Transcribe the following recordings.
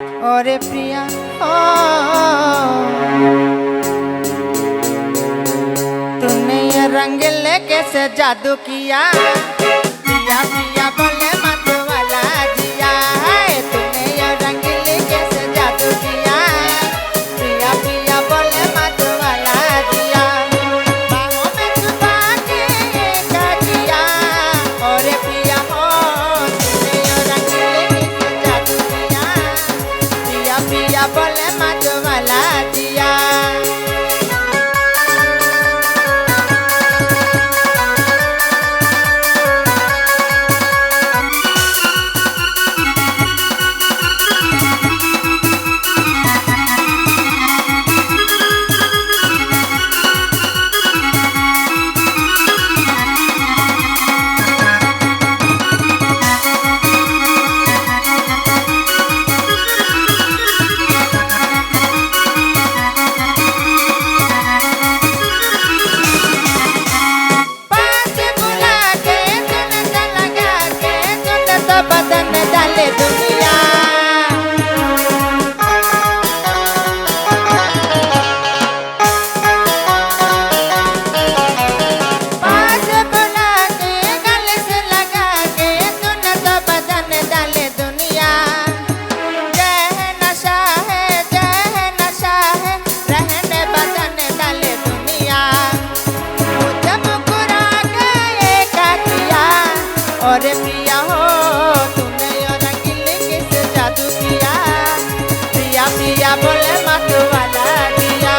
ओरे प्रिया ओ तूने ये रंग लेके से जादू किया पिया पिया बोले मत वाला जिया है तूने ये रंग लेके से जादू किया पिया पिया बोले मत वाला जिया बाहों में छुपा के का किया ओरे प्रिया हो तूने ये रंग लेके से जादू किया पिया पिया बोले मत वाला जिया बदन डाले दुनिया पास बुला के गले से लगा के तूने तो बदन डाले दुनिया जह नशा है रहने बदन डाले दुनिया मुझे मुकुरा के का किया और पिया हो पिया बोले मत वाला दिया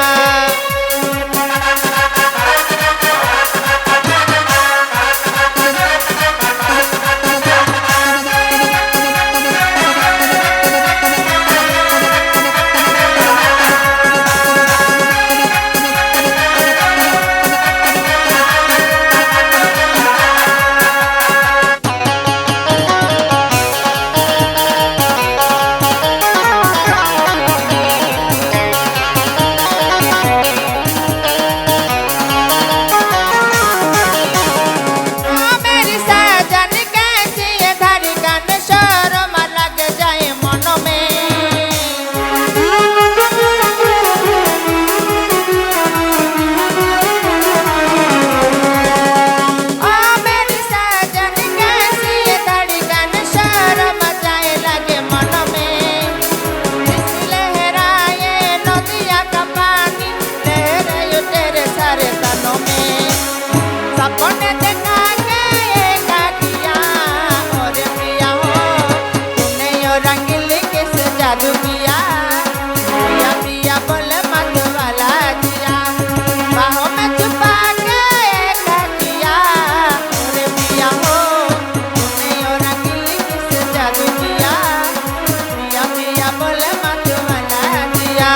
सपने देखा के का किया और पिया हो तूने यो रंगीली किस जादू किया पिया पिया बोले मत वाला जिया बाहों में छुपा के का किया और पिया हो तूने यो रंगीली किस जादू किया पिया पिया बोले मत वाला जिया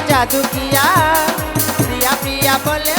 जादू किया पिया पिया बोले